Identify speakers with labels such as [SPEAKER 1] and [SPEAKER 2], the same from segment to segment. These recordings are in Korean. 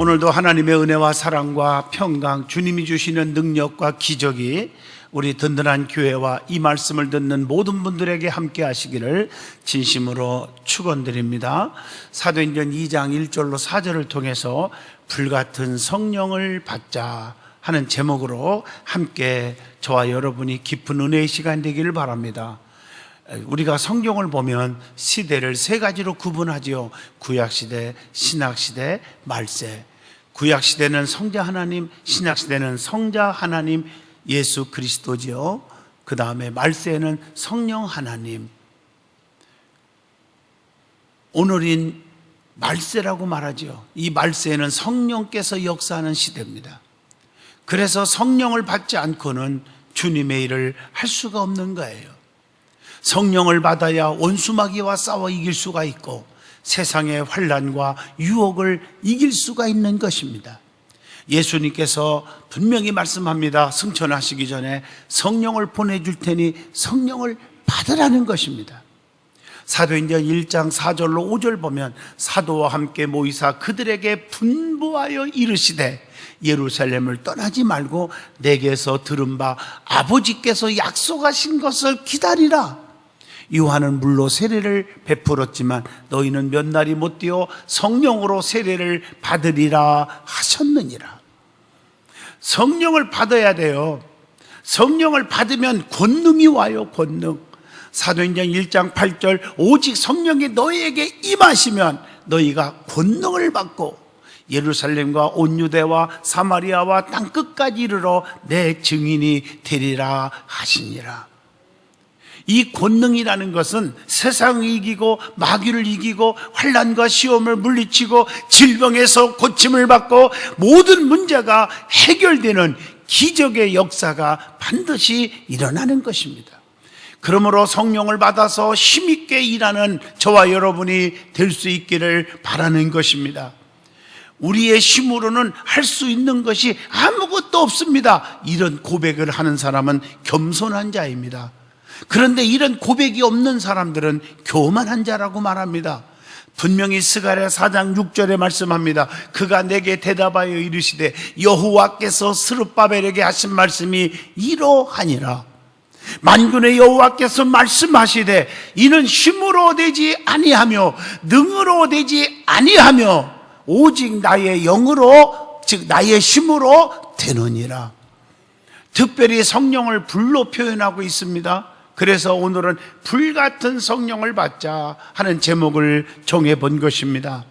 [SPEAKER 1] 오늘도 하나님의 은혜와 사랑과 평강, 주님이 주시는 능력과 기적이 우리 든든한 교회와 이 말씀을 듣는 모든 분들에게 함께 하시기를 진심으로 축원드립니다. 사도행전 2장 1절로 4절을 통해서 불같은 성령을 받자 하는 제목으로 함께 저와 여러분이 깊은 은혜의 시간 되기를 바랍니다. 우리가 성경을 보면 시대를 세 가지로 구분하지요. 구약시대, 신약시대, 말세. 구약시대는 성자 하나님, 신약시대는 성자 하나님 예수 그리스도지요. 그 다음에 말세는 성령 하나님. 오늘인 말세라고 말하지요. 이 말세는 성령께서 역사하는 시대입니다. 그래서 성령을 받지 않고는 주님의 일을 할 수가 없는 거예요. 성령을 받아야 원수마귀와 싸워 이길 수가 있고 세상의 환난과 유혹을 이길 수가 있는 것입니다. 예수님께서 분명히 말씀합니다. 승천하시기 전에 성령을 보내줄 테니 성령을 받으라는 것입니다. 사도행전 1장 4절로 5절 보면 사도와 함께 모이사 그들에게 분부하여 이르시되 예루살렘을 떠나지 말고 내게서 들은 바 아버지께서 약속하신 것을 기다리라. 요한은 물로 세례를 베풀었지만 너희는 몇 날이 못 되어 성령으로 세례를 받으리라 하셨느니라. 성령을 받아야 돼요. 성령을 받으면 권능이 와요. 권능. 사도행전 1장 8절 오직 성령이 너희에게 임하시면 너희가 권능을 받고 예루살렘과 온 유대와 사마리아와 땅끝까지 이르러 내 증인이 되리라 하시니라. 이 권능이라는 것은 세상을 이기고 마귀를 이기고 환난과 시험을 물리치고 질병에서 고침을 받고 모든 문제가 해결되는 기적의 역사가 반드시 일어나는 것입니다. 그러므로 성령을 받아서 힘있게 일하는 저와 여러분이 될 수 있기를 바라는 것입니다. 우리의 힘으로는 할 수 있는 것이 아무것도 없습니다. 이런 고백을 하는 사람은 겸손한 자입니다. 그런데 이런 고백이 없는 사람들은 교만한 자라고 말합니다. 분명히 스가랴 4장 6절에 말씀합니다. 그가 내게 대답하여 이르시되 여호와께서 스룹바벨에게 하신 말씀이 이러하니라. 만군의 여호와께서 말씀하시되 이는 힘으로 되지 아니하며 능으로 되지 아니하며 오직 나의 영으로 즉 나의 힘으로 되느니라. 특별히 성령을 불로 표현하고 있습니다. 그래서 오늘은 불같은 성령을 받자 하는 제목을 정해본 것입니다.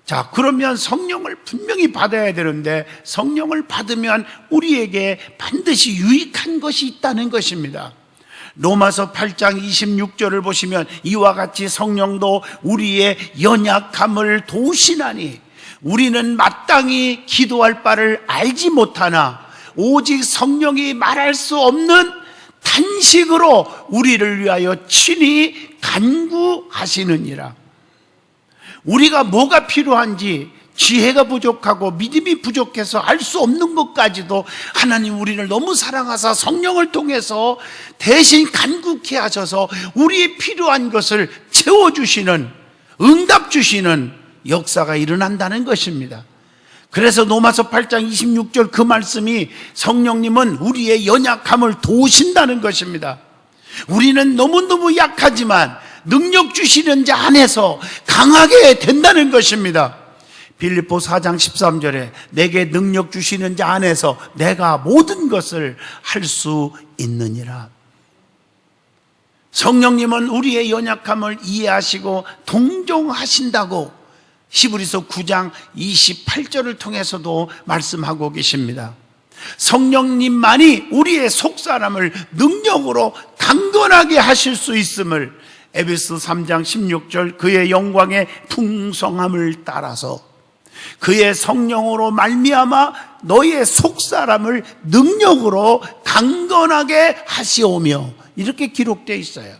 [SPEAKER 1] 자, 그러면 성령을 분명히 받아야 되는데 성령을 받으면 우리에게 반드시 유익한 것이 있다는 것입니다. 로마서 8장 26절을 보시면 이와 같이 성령도 우리의 연약함을 도우시나니 우리는 마땅히 기도할 바를 알지 못하나 오직 성령이 말할 수 없는 탄식으로 우리를 위하여 친히 간구하시느니라. 우리가 뭐가 필요한지 지혜가 부족하고 믿음이 부족해서 알 수 없는 것까지도 하나님 우리를 너무 사랑하사 성령을 통해서 대신 간구케 하셔서 우리의 필요한 것을 채워주시는, 응답 주시는 역사가 일어난다는 것입니다. 그래서 로마서 8장 26절 그 말씀이 성령님은 우리의 연약함을 도우신다는 것입니다. 우리는 너무너무 약하지만 능력 주시는 자 안에서 강하게 된다는 것입니다. 빌립보 4장 13절에 내게 능력 주시는 자 안에서 내가 모든 것을 할 수 있느니라. 성령님은 우리의 연약함을 이해하시고 동정하신다고 히브리서 9장 28절을 통해서도 말씀하고 계십니다. 성령님만이 우리의 속사람을 능력으로 강건하게 하실 수 있음을 에베소 3장 16절 그의 영광의 풍성함을 따라서 그의 성령으로 말미암아 너의 속사람을 능력으로 강건하게 하시오며 이렇게 기록되어 있어요.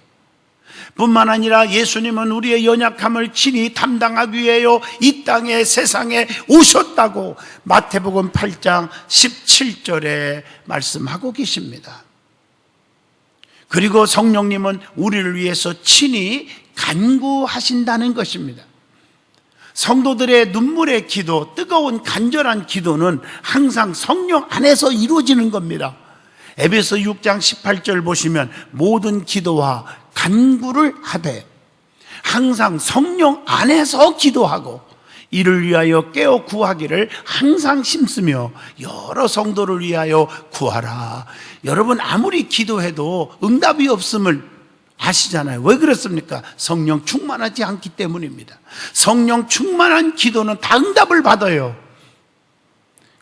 [SPEAKER 1] 뿐만 아니라 예수님은 우리의 연약함을 친히 담당하기 위하여 이 땅에 세상에 오셨다고 마태복음 8장 17절에 말씀하고 계십니다. 그리고 성령님은 우리를 위해서 친히 간구하신다는 것입니다. 성도들의 눈물의 기도, 뜨거운 간절한 기도는 항상 성령 안에서 이루어지는 겁니다. 에베소 6장 18절 보시면 모든 기도와 간구를 하되 항상 성령 안에서 기도하고 이를 위하여 깨어 구하기를 항상 힘쓰며 여러 성도를 위하여 구하라. 여러분 아무리 기도해도 응답이 없음을 아시잖아요. 왜 그렇습니까? 성령 충만하지 않기 때문입니다. 성령 충만한 기도는 다 응답을 받아요.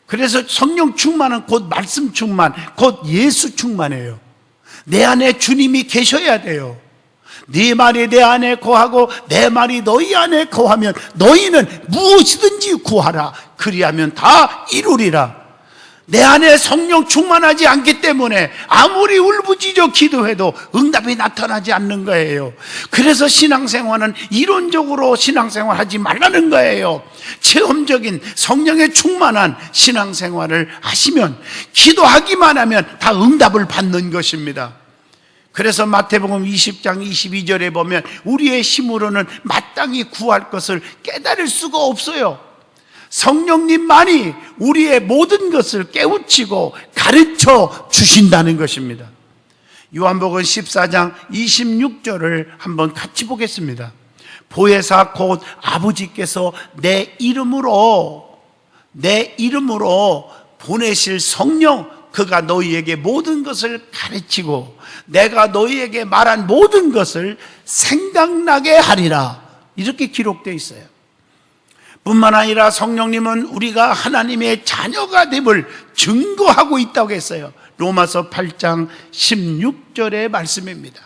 [SPEAKER 1] 그래서 성령 충만은 곧 말씀 충만, 곧 예수 충만이에요. 내 안에 주님이 계셔야 돼요. 네 말이 내 안에 거하고 내 말이 너희 안에 거하면 너희는 무엇이든지 구하라. 그리하면 다 이루리라. 내 안에 성령 충만하지 않기 때문에 아무리 울부짖어 기도해도 응답이 나타나지 않는 거예요. 그래서 신앙생활은 이론적으로 신앙생활하지 말라는 거예요. 체험적인 성령의 충만한 신앙생활을 하시면 기도하기만 하면 다 응답을 받는 것입니다. 그래서 마태복음 20장 22절에 보면 우리의 힘으로는 마땅히 구할 것을 깨달을 수가 없어요. 성령님만이 우리의 모든 것을 깨우치고 가르쳐 주신다는 것입니다. 요한복음 14장 26절을 한번 같이 보겠습니다. 보혜사 곧 아버지께서 내 이름으로 보내실 성령, 그가 너희에게 모든 것을 가르치고 내가 너희에게 말한 모든 것을 생각나게 하리라. 이렇게 기록되어 있어요. 뿐만 아니라 성령님은 우리가 하나님의 자녀가 됨을 증거하고 있다고 했어요. 로마서 8장 16절의 말씀입니다.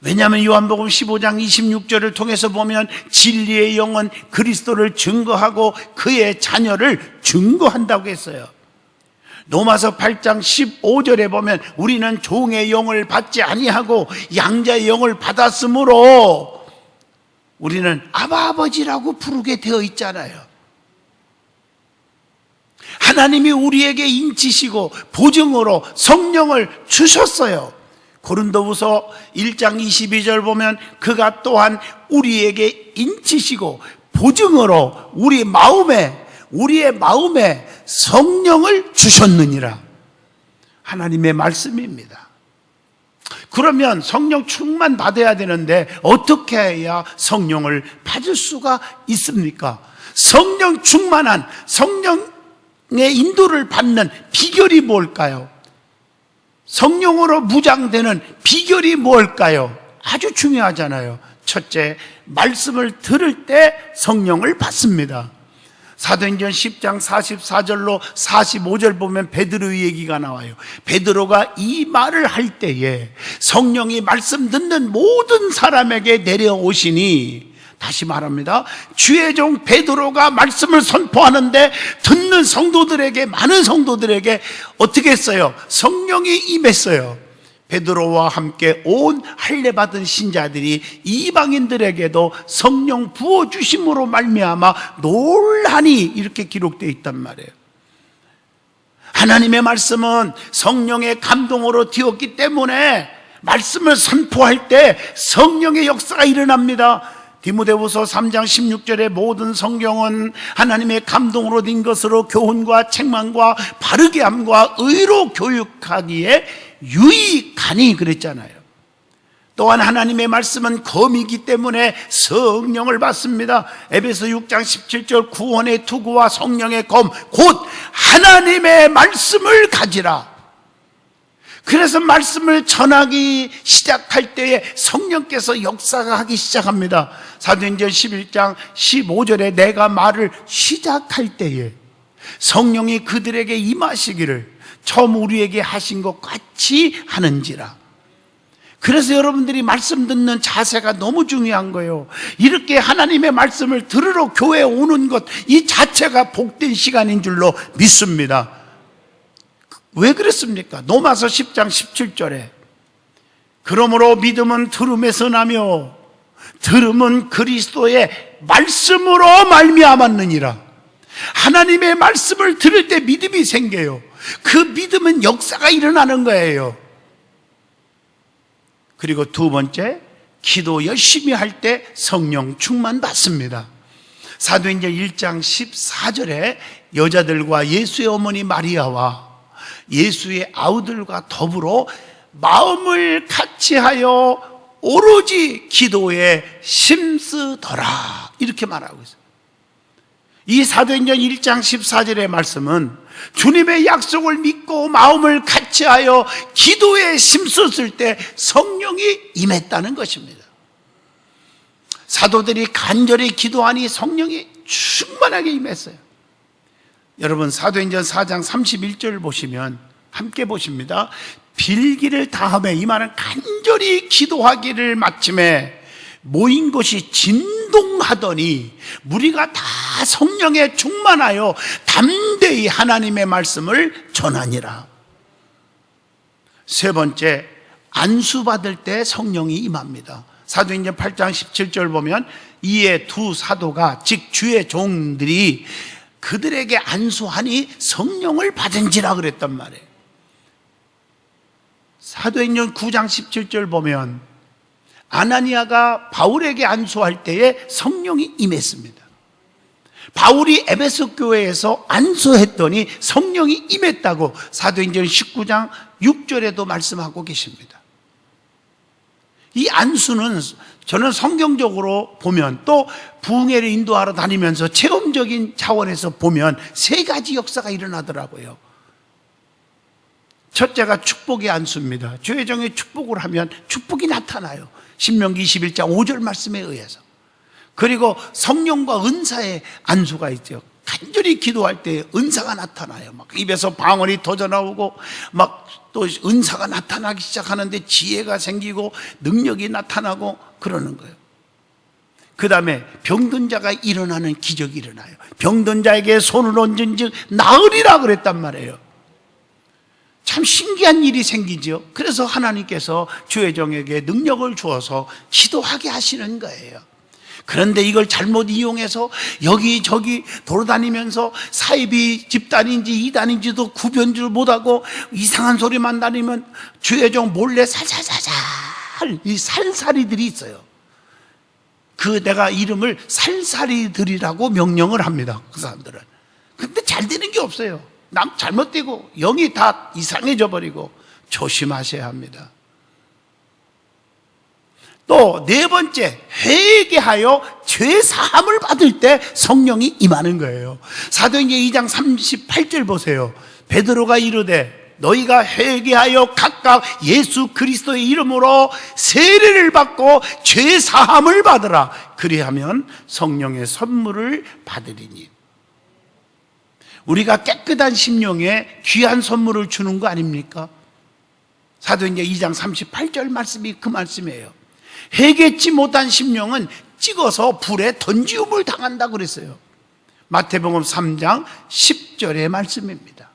[SPEAKER 1] 왜냐하면 요한복음 15장 26절을 통해서 보면 진리의 영은 그리스도를 증거하고 그의 자녀를 증거한다고 했어요. 로마서 8장 15절에 보면 우리는 종의 영을 받지 아니하고 양자의 영을 받았으므로 우리는 아바 아버지라고 부르게 되어 있잖아요. 하나님이 우리에게 인치시고 보증으로 성령을 주셨어요. 고린도후서 1장 22절 보면 그가 또한 우리에게 인치시고 보증으로 우리의 마음에 성령을 주셨느니라. 하나님의 말씀입니다. 그러면 성령 충만 받아야 되는데 어떻게 해야 성령을 받을 수가 있습니까? 성령 충만한 성령의 인도를 받는 비결이 뭘까요? 성령으로 무장되는 비결이 뭘까요? 아주 중요하잖아요. 첫째, 말씀을 들을 때 성령을 받습니다. 사도행전 10장 44절로 45절 보면 베드로의 얘기가 나와요. 베드로가 이 말을 할 때에 성령이 말씀 듣는 모든 사람에게 내려오시니, 다시 말합니다, 주의 종 베드로가 말씀을 선포하는데 듣는 성도들에게, 많은 성도들에게 어떻게 했어요? 성령이 임했어요. 베드로와 함께 온 할례 받은 신자들이 이방인들에게도 성령 부어주심으로 말미암아 놀라니, 이렇게 기록되어 있단 말이에요. 하나님의 말씀은 성령의 감동으로 되었기 때문에 말씀을 선포할 때 성령의 역사가 일어납니다. 디모데후서 3장 16절에 모든 성경은 하나님의 감동으로 된 것으로 교훈과 책망과 바르게 함과 의로 교육하기에 유익하니 그랬잖아요. 또한 하나님의 말씀은 검이기 때문에 성령을 받습니다. 에베소 6장 17절 구원의 투구와 성령의 검 곧 하나님의 말씀을 가지라. 그래서 말씀을 전하기 시작할 때에 성령께서 역사가 하기 시작합니다. 사도행전 11장 15절에 내가 말을 시작할 때에 성령이 그들에게 임하시기를 처음 우리에게 하신 것 같이 하는지라. 그래서 여러분들이 말씀 듣는 자세가 너무 중요한 거예요. 이렇게 하나님의 말씀을 들으러 교회에 오는 것, 이 자체가 복된 시간인 줄로 믿습니다. 왜 그랬습니까? 로마서 10장 17절에 그러므로 믿음은 들음에서 나며 들음은 그리스도의 말씀으로 말미암았느니라. 하나님의 말씀을 들을 때 믿음이 생겨요. 그 믿음은 역사가 일어나는 거예요. 그리고 두 번째, 기도 열심히 할 때 성령 충만 받습니다. 사도행전 1장 14절에 여자들과 예수의 어머니 마리아와 예수의 아우들과 더불어 마음을 같이하여 오로지 기도에 심쓰더라, 이렇게 말하고 있어요. 이 사도행전 1장 14절의 말씀은 주님의 약속을 믿고 마음을 같이하여 기도에 심썼을 때 성령이 임했다는 것입니다. 사도들이 간절히 기도하니 성령이 충만하게 임했어요. 여러분, 사도행전 4장 31절 보시면 함께 보십니다. 빌기를 다함에, 이 말은 간절히 기도하기를 마침에 모인 곳이 진동하더니 무리가 다 성령에 충만하여 담대히 하나님의 말씀을 전하니라. 세 번째, 안수받을 때 성령이 임합니다. 사도행전 8장 17절 보면 이에 두 사도가 즉 주의 종들이 그들에게 안수하니 성령을 받은지라 그랬단 말이에요. 사도행전 9장 17절 보면 아나니아가 바울에게 안수할 때에 성령이 임했습니다. 바울이 에베소 교회에서 안수했더니 성령이 임했다고 사도행전 19장 6절에도 말씀하고 계십니다. 이 안수는 저는 성경적으로 보면, 또 부흥회를 인도하러 다니면서 체험적인 차원에서 보면 세 가지 역사가 일어나더라고요. 첫째가 축복의 안수입니다. 주의 종이 축복을 하면 축복이 나타나요. 신명기 21장 5절 말씀에 의해서. 그리고 성령과 은사의 안수가 있죠. 간절히 기도할 때 은사가 나타나요. 막 입에서 방언이 터져나오고 막 또 은사가 나타나기 시작하는데 지혜가 생기고 능력이 나타나고 그러는 거예요. 그 다음에 병든 자가 일어나는 기적이 일어나요. 병든 자에게 손을 얹은 즉 나으리라 그랬단 말이에요. 참 신기한 일이 생기죠. 그래서 하나님께서 주의 종에게 능력을 주어서 기도하게 하시는 거예요. 그런데 이걸 잘못 이용해서 여기저기 돌아다니면서 사이비 집단인지 이단인지도 구별을 못하고 이상한 소리만 다니면 주의 종 몰래 살살살살 이 살살이들이 있어요. 그 내가 이름을 살살이들이라고 명령을 합니다. 그 사람들은. 근데 잘 되는 게 없어요. 남 잘못되고 영이 다 이상해져 버리고 조심하셔야 합니다. 또 네 번째, 회개하여 죄사함을 받을 때 성령이 임하는 거예요. 사도행전 2장 38절 보세요. 베드로가 이르되 너희가 회개하여 각각 예수 그리스도의 이름으로 세례를 받고 죄사함을 받으라. 그리하면 성령의 선물을 받으리니. 우리가 깨끗한 심령에 귀한 선물을 주는 거 아닙니까? 사도행전 2장 38절 말씀이 그 말씀이에요. 회개치 못한 심령은 찍어서 불에 던지움을 당한다고 그랬어요. 마태복음 3장 10절의 말씀입니다.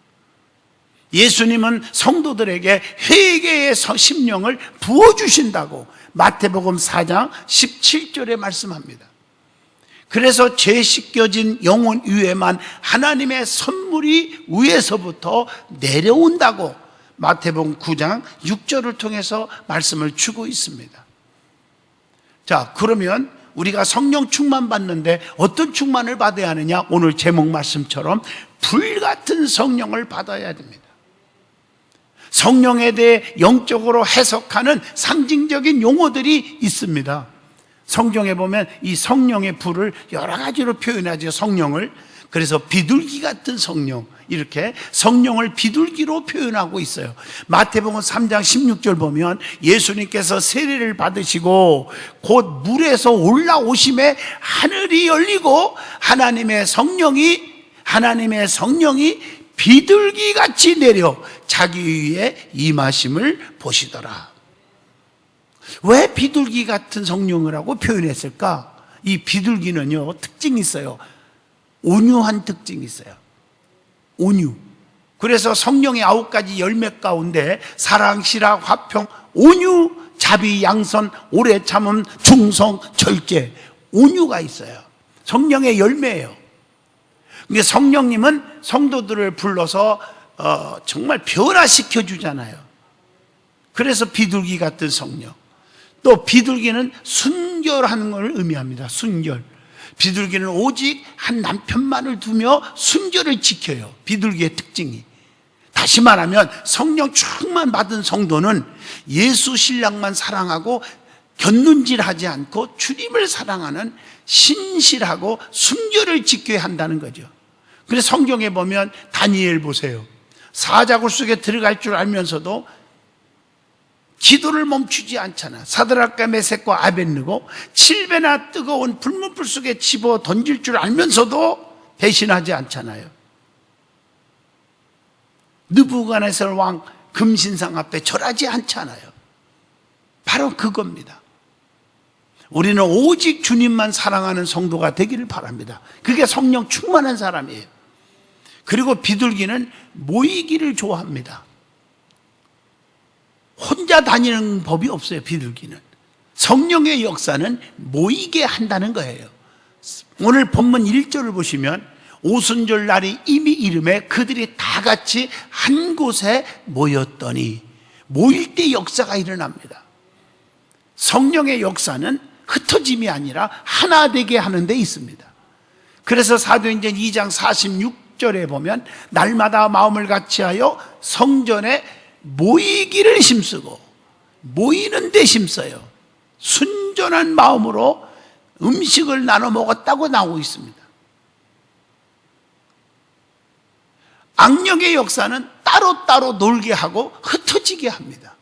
[SPEAKER 1] 예수님은 성도들에게 회개의 심령을 부어주신다고 마태복음 4장 17절에 말씀합니다. 그래서 죄 씻겨진 영혼 위에만 하나님의 선물이 위에서부터 내려온다고 마태복음 9장 6절을 통해서 말씀을 주고 있습니다. 자, 그러면 우리가 성령 충만 받는데 어떤 충만을 받아야 하느냐? 오늘 제목 말씀처럼 불같은 성령을 받아야 됩니다. 성령에 대해 영적으로 해석하는 상징적인 용어들이 있습니다. 성경에 보면 이 성령의 불을 여러 가지로 표현하죠. 성령을. 그래서 비둘기 같은 성령, 이렇게 성령을 비둘기로 표현하고 있어요. 마태복음 3장 16절 보면 예수님께서 세례를 받으시고 곧 물에서 올라오심에 하늘이 열리고 하나님의 성령이 비둘기같이 내려 자기 위에 임하심을 보시더라. 왜 비둘기 같은 성령이라고 표현했을까? 이 비둘기는요, 특징이 있어요. 온유한 특징이 있어요. 온유. 그래서 성령의 9가지 열매 가운데 사랑, 실학, 화평, 온유, 자비, 양선, 오래 참음, 충성, 절제, 온유가 있어요. 성령의 열매예요. 근데 성령님은 성도들을 불러서 정말 변화시켜 주잖아요. 그래서 비둘기 같은 성령. 또 비둘기는 순결하는 걸 의미합니다. 순결. 비둘기는 오직 한 남편만을 두며 순결을 지켜요. 비둘기의 특징이. 다시 말하면 성령 충만 받은 성도는 예수 신랑만 사랑하고 곁눈질하지 않고 주님을 사랑하는 신실하고 순결을 지켜야 한다는 거죠. 그래서 성경에 보면 다니엘 보세요. 사자굴 속에 들어갈 줄 알면서도 기도를 멈추지 않잖아. 사드락과 메섹과 아벳느고 7배나 뜨거운 불문불 속에 집어 던질 줄 알면서도 배신하지 않잖아요. 느부갓네살 왕 금신상 앞에 절하지 않잖아요. 바로 그겁니다. 우리는 오직 주님만 사랑하는 성도가 되기를 바랍니다. 그게 성령 충만한 사람이에요. 그리고 비둘기는 모이기를 좋아합니다. 혼자 다니는 법이 없어요. 비둘기는. 성령의 역사는 모이게 한다는 거예요. 오늘 본문 1절을 보시면 오순절 날이 이미 이름에 그들이 다 같이 한 곳에 모였더니, 모일 때 역사가 일어납니다. 성령의 역사는 흩어짐이 아니라 하나 되게 하는 데 있습니다. 그래서 사도행전 2장 46절에 보면 날마다 마음을 같이하여 성전에 모이기를 힘쓰고, 모이는 데 힘써요. 순전한 마음으로 음식을 나눠 먹었다고 나오고 있습니다. 악령의 역사는 따로따로 놀게 하고 흩어지게 합니다.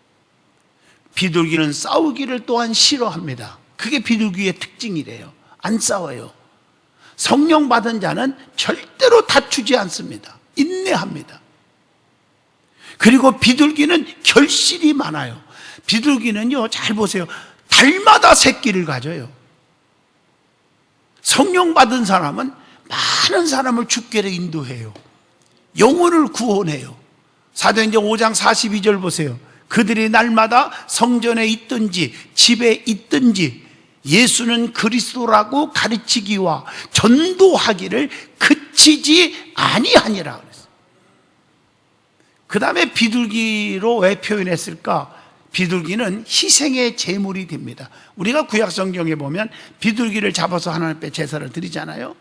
[SPEAKER 1] 비둘기는 싸우기를 또한 싫어합니다. 그게 비둘기의 특징이래요. 안 싸워요. 성령 받은 자는 절대로 다투지 않습니다. 인내합니다. 그리고 비둘기는 결실이 많아요. 비둘기는요, 잘 보세요. 달마다 새끼를 가져요. 성령 받은 사람은 많은 사람을 주께로 인도해요. 영혼을 구원해요. 사도행전 5장 42절 보세요. 그들이 날마다 성전에 있든지 집에 있든지 예수는 그리스도라고 가르치기와 전도하기를 그치지 아니하니라 그랬어요. 그 다음에 비둘기로 왜 표현했을까? 비둘기는 희생의 제물이 됩니다. 우리가 구약 성경에 보면 비둘기를 잡아서 하나님 앞에 제사를 드리잖아요.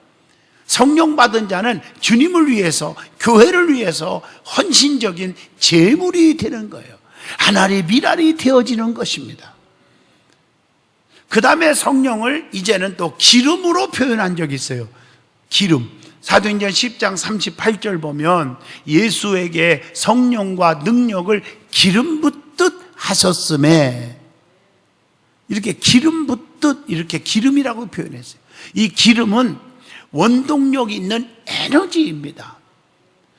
[SPEAKER 1] 성령 받은 자는 주님을 위해서, 교회를 위해서 헌신적인 제물이 되는 거예요. 하나님의 미랄이 되어지는 것입니다. 그 다음에 성령을 이제는 또 기름으로 표현한 적이 있어요. 기름. 사도행전 10장 38절 보면 예수에게 성령과 능력을 기름 붓듯 하셨음에, 이렇게 기름 붓듯, 이렇게 기름이라고 표현했어요. 이 기름은 원동력 있는 에너지입니다.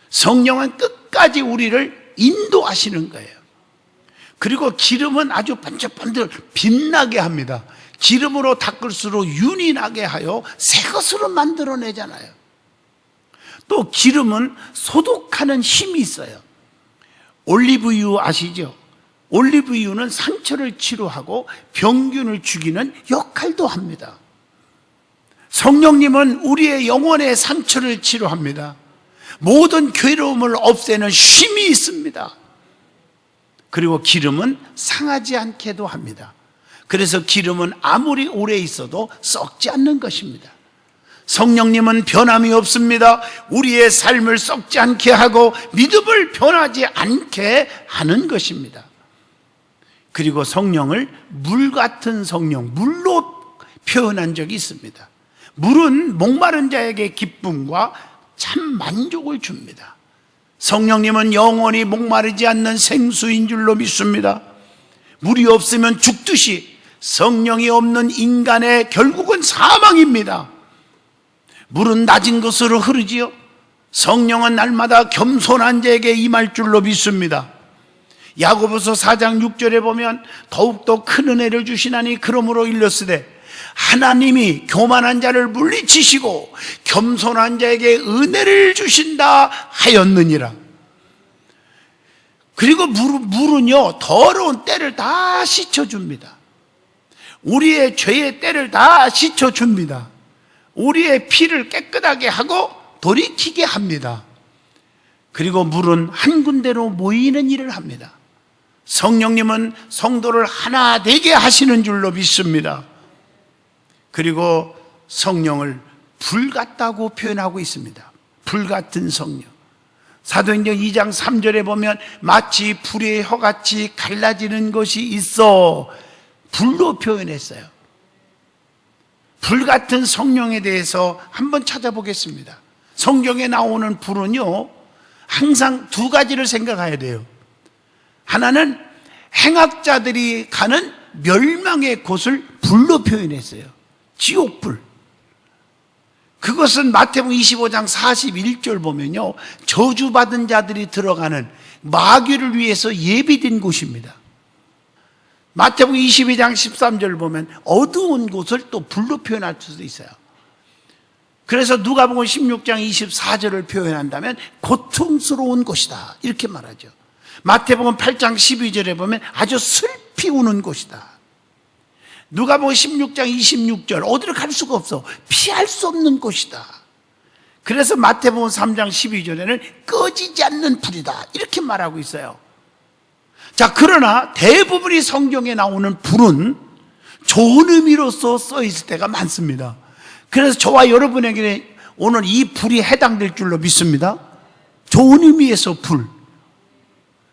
[SPEAKER 1] 성령은 끝까지 우리를 인도하시는 거예요. 그리고 기름은 아주 반짝반짝 빛나게 합니다. 기름으로 닦을수록 윤이 나게 하여 새 것으로 만들어내잖아요. 또 기름은 소독하는 힘이 있어요. 올리브유 아시죠? 올리브유는 상처를 치료하고 병균을 죽이는 역할도 합니다. 성령님은 우리의 영혼의 상처를 치료합니다. 모든 괴로움을 없애는 힘이 있습니다. 그리고 기름은 상하지 않게도 합니다. 그래서 기름은 아무리 오래 있어도 썩지 않는 것입니다. 성령님은 변함이 없습니다. 우리의 삶을 썩지 않게 하고 믿음을 변하지 않게 하는 것입니다. 그리고 성령을 물 같은 성령, 물로 표현한 적이 있습니다. 물은 목마른 자에게 기쁨과 참 만족을 줍니다. 성령님은 영원히 목마르지 않는 생수인 줄로 믿습니다. 물이 없으면 죽듯이 성령이 없는 인간의 결국은 사망입니다. 물은 낮은 곳으로 흐르지요. 성령은 날마다 겸손한 자에게 임할 줄로 믿습니다. 야고보서 4장 6절에 보면 더욱더 큰 은혜를 주시나니 그러므로 일렀으되 하나님이 교만한 자를 물리치시고 겸손한 자에게 은혜를 주신다 하였느니라. 그리고 물은요, 더러운 때를 다 씻어줍니다. 우리의 죄의 때를 다 씻어줍니다. 우리의 피를 깨끗하게 하고 돌이키게 합니다. 그리고 물은 한 군데로 모이는 일을 합니다. 성령님은 성도를 하나 되게 하시는 줄로 믿습니다. 그리고 성령을 불 같다고 표현하고 있습니다. 불 같은 성령. 사도행전 2장 3절에 보면 마치 불의 혀같이 갈라지는 것이 있어 불로 표현했어요. 불 같은 성령에 대해서 한번 찾아보겠습니다. 성경에 나오는 불은요, 항상 두 가지를 생각해야 돼요. 하나는 행악자들이 가는 멸망의 곳을 불로 표현했어요. 지옥불. 그것은 마태복음 25장 41절 보면요, 저주받은 자들이 들어가는 마귀를 위해서 예비된 곳입니다. 마태복음 22장 13절 보면 어두운 곳을 또 불로 표현할 수도 있어요. 그래서 누가복음 16장 24절을 표현한다면 고통스러운 곳이다 이렇게 말하죠. 마태복음 8장 12절에 보면 아주 슬피 우는 곳이다. 누가복음 16장 26절 어디를 갈 수가 없어, 피할 수 없는 곳이다. 그래서 마태복음 3장 12절에는 꺼지지 않는 불이다 이렇게 말하고 있어요. 자, 그러나 대부분이 성경에 나오는 불은 좋은 의미로서 써 있을 때가 많습니다. 그래서 저와 여러분에게 오늘 이 불이 해당될 줄로 믿습니다. 좋은 의미에서 불.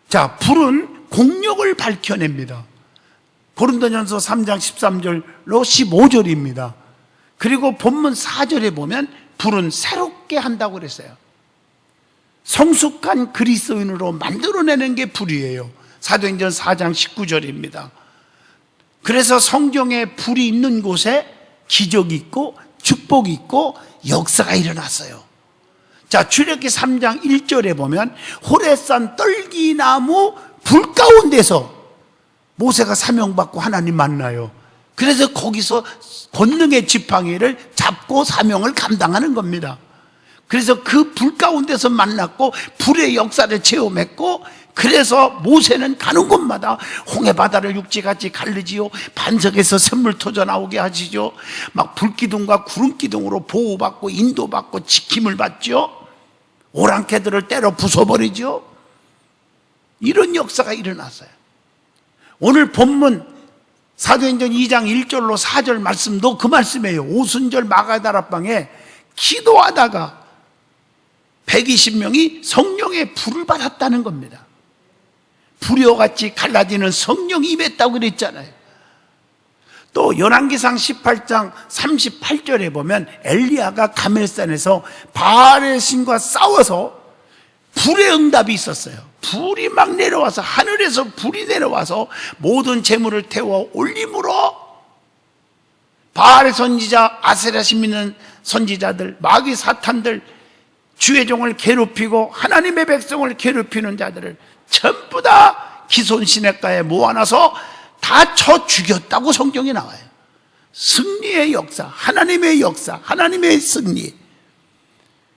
[SPEAKER 1] 자, 불은 공력을 밝혀냅니다. 고린도전서 3장 13절로 15절입니다. 그리고 본문 4절에 보면 불은 새롭게 한다고 그랬어요. 성숙한 그리스도인으로 만들어내는 게 불이에요. 사도행전 4장 19절입니다. 그래서 성경에 불이 있는 곳에 기적이 있고 축복이 있고 역사가 일어났어요. 자, 출애굽기 3장 1절에 보면 호레산 떨기나무 불 가운데서 모세가 사명받고 하나님 만나요. 그래서 거기서 권능의 지팡이를 잡고 사명을 감당하는 겁니다. 그래서 그 불 가운데서 만났고 불의 역사를 체험했고, 그래서 모세는 가는 곳마다 홍해바다를 육지같이 갈르지요, 반석에서 샘물 터져 나오게 하시죠, 막 불기둥과 구름기둥으로 보호받고 인도받고 지킴을 받죠, 오랑캐들을 때려 부숴버리죠. 이런 역사가 일어났어요. 오늘 본문 사도행전 2장 1절로 4절 말씀도 그 말씀이에요. 오순절 마가다락방에 기도하다가 120명이 성령의 불을 받았다는 겁니다. 불이어같이 갈라지는 성령이 임했다고 그랬잖아요. 또 열왕기상 18장 38절에 보면 엘리야가 가멜산에서 바알의 신과 싸워서 불의 응답이 있었어요. 불이 막 내려와서, 하늘에서 불이 내려와서 모든 재물을 태워 올림으로 바알의 선지자, 아세라신 믿는 선지자들, 마귀 사탄들, 주의 종을 괴롭히고 하나님의 백성을 괴롭히는 자들을 전부 다 기손 시냇가에 모아놔서 다 쳐 죽였다고 성경에 나와요. 승리의 역사, 하나님의 역사, 하나님의 승리.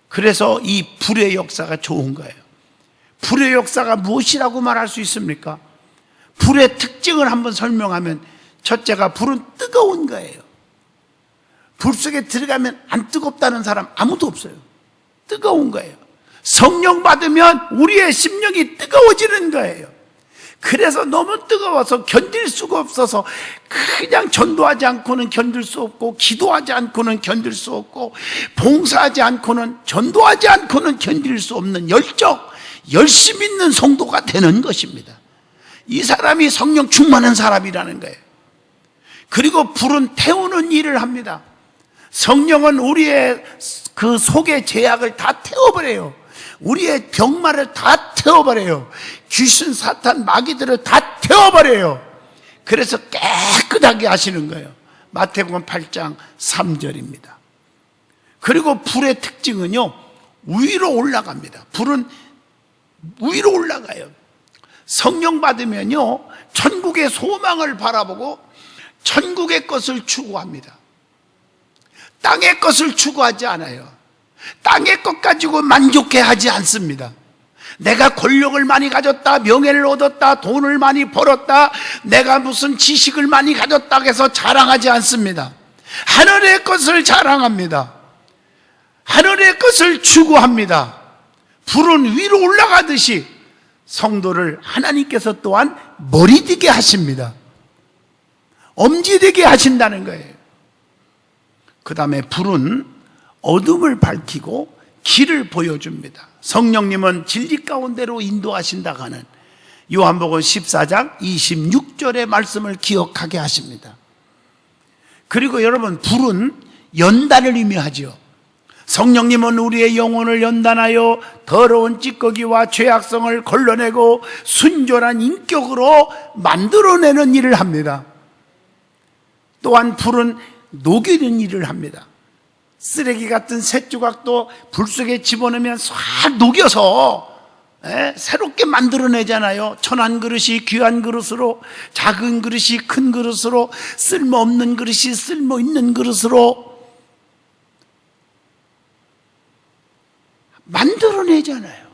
[SPEAKER 1] 그래서 이 불의 역사가 좋은 거예요. 불의 역사가 무엇이라고 말할 수 있습니까? 불의 특징을 한번 설명하면, 첫째가 불은 뜨거운 거예요. 불 속에 들어가면 안 뜨겁다는 사람 아무도 없어요. 뜨거운 거예요. 성령 받으면 우리의 심령이 뜨거워지는 거예요. 그래서 너무 뜨거워서 견딜 수가 없어서 그냥 전도하지 않고는 견딜 수 없고, 기도하지 않고는 견딜 수 없고, 봉사하지 않고는, 전도하지 않고는 견딜 수 없는 열심 있는 성도가 되는 것입니다. 이 사람이 성령 충만한 사람이라는 거예요. 그리고 불은 태우는 일을 합니다. 성령은 우리의 그 속의 죄악을 다 태워버려요. 우리의 병마를 다 태워버려요. 귀신, 사탄, 마귀들을 다 태워버려요. 그래서 깨끗하게 하시는 거예요. 마태복음 8장 3절입니다. 그리고 불의 특징은요, 위로 올라갑니다. 불은 위로 올라가요. 성령 받으면요, 천국의 소망을 바라보고 천국의 것을 추구합니다. 땅의 것을 추구하지 않아요. 땅의 것 가지고 만족해 하지 않습니다. 내가 권력을 많이 가졌다, 명예를 얻었다, 돈을 많이 벌었다, 내가 무슨 지식을 많이 가졌다 해서 자랑하지 않습니다. 하늘의 것을 자랑합니다. 하늘의 것을 추구합니다. 불은 위로 올라가듯이 성도를 하나님께서 또한 머리되게 하십니다. 엄지되게 하신다는 거예요. 그 다음에 불은 어둠을 밝히고 길을 보여줍니다. 성령님은 진리 가운데로 인도하신다고 하는 요한복음 14장 26절의 말씀을 기억하게 하십니다. 그리고 여러분, 불은 연단을 의미하죠. 성령님은 우리의 영혼을 연단하여 더러운 찌꺼기와 죄악성을 걸러내고 순전한 인격으로 만들어내는 일을 합니다. 또한 불은 녹이는 일을 합니다. 쓰레기 같은 새 조각도 불 속에 집어넣으면 싹 녹여서 새롭게 만들어내잖아요. 천한 그릇이 귀한 그릇으로, 작은 그릇이 큰 그릇으로, 쓸모없는 그릇이 쓸모있는 그릇으로 만들어내잖아요.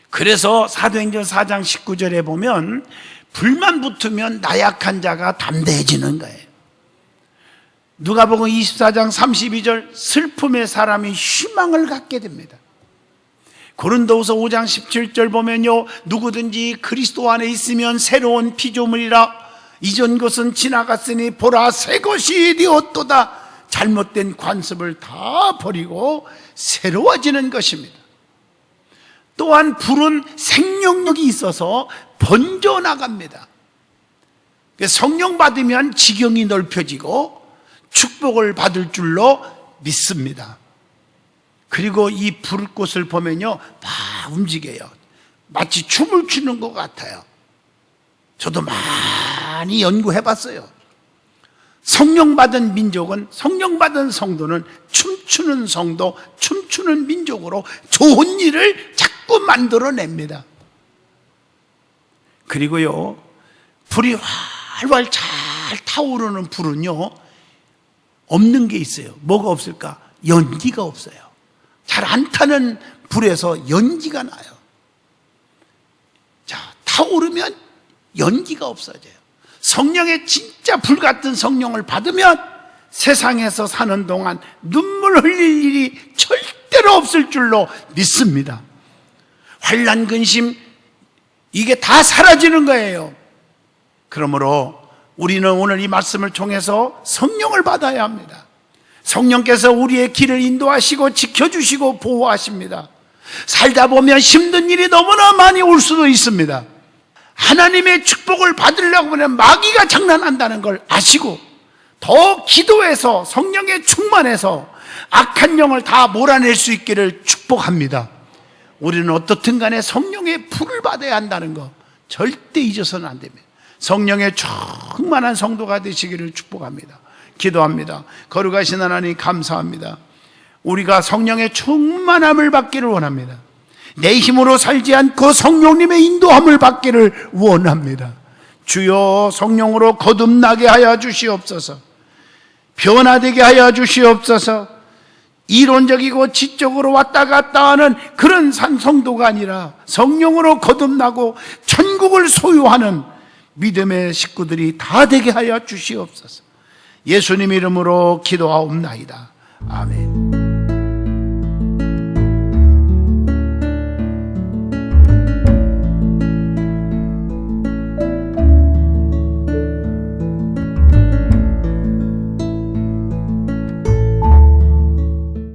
[SPEAKER 1] 그래서 사도행전 4장 19절에 보면 불만 붙으면 나약한 자가 담대해지는 거예요. 누가복음 24장 32절, 슬픔의 사람이 희망을 갖게 됩니다. 고린도후서 5장 17절 보면요, 누구든지 그리스도 안에 있으면 새로운 피조물이라, 이전 것은 지나갔으니 보라 새 것이 되었도다. 잘못된 관습을 다 버리고 새로워지는 것입니다. 또한 불은 생명력이 있어서 번져나갑니다. 성령 받으면 지경이 넓혀지고 축복을 받을 줄로 믿습니다. 그리고 이 불꽃을 보면요, 막 움직여요. 마치 춤을 추는 것 같아요. 저도 많이 연구해 봤어요. 성령 받은 민족은, 성령 받은 성도는 춤추는 성도, 춤추는 민족으로 좋은 일을 자꾸 만들어냅니다. 그리고요, 불이 활활 잘 타오르는 불은요, 없는 게 있어요. 뭐가 없을까? 연기가 없어요. 잘 안 타는 불에서 연기가 나요. 자, 타오르면 연기가 없어져요. 성령의 진짜 불 같은 성령을 받으면 세상에서 사는 동안 눈물 흘릴 일이 절대로 없을 줄로 믿습니다. 환난, 근심, 이게 다 사라지는 거예요. 그러므로 우리는 오늘 이 말씀을 통해서 성령을 받아야 합니다. 성령께서 우리의 길을 인도하시고 지켜주시고 보호하십니다. 살다 보면 힘든 일이 너무나 많이 올 수도 있습니다. 하나님의 축복을 받으려고 하면 마귀가 장난한다는 걸 아시고 더 기도해서 성령에 충만해서 악한 영을 다 몰아낼 수 있기를 축복합니다. 우리는 어떻든 간에 성령의 불을 받아야 한다는 거 절대 잊어서는 안 됩니다. 성령의 충만한 성도가 되시기를 축복합니다. 기도합니다. 거룩하신 하나님 감사합니다. 우리가 성령의 충만함을 받기를 원합니다. 내 힘으로 살지 않고 성령님의 인도함을 받기를 원합니다. 주여, 성령으로 거듭나게 하여 주시옵소서. 변화되게 하여 주시옵소서. 이론적이고 지적으로 왔다 갔다 하는 그런 성도가 아니라 성령으로 거듭나고 천국을 소유하는 믿음의 식구들이 다 되게 하여 주시옵소서. 예수님 이름으로 기도하옵나이다. 아멘.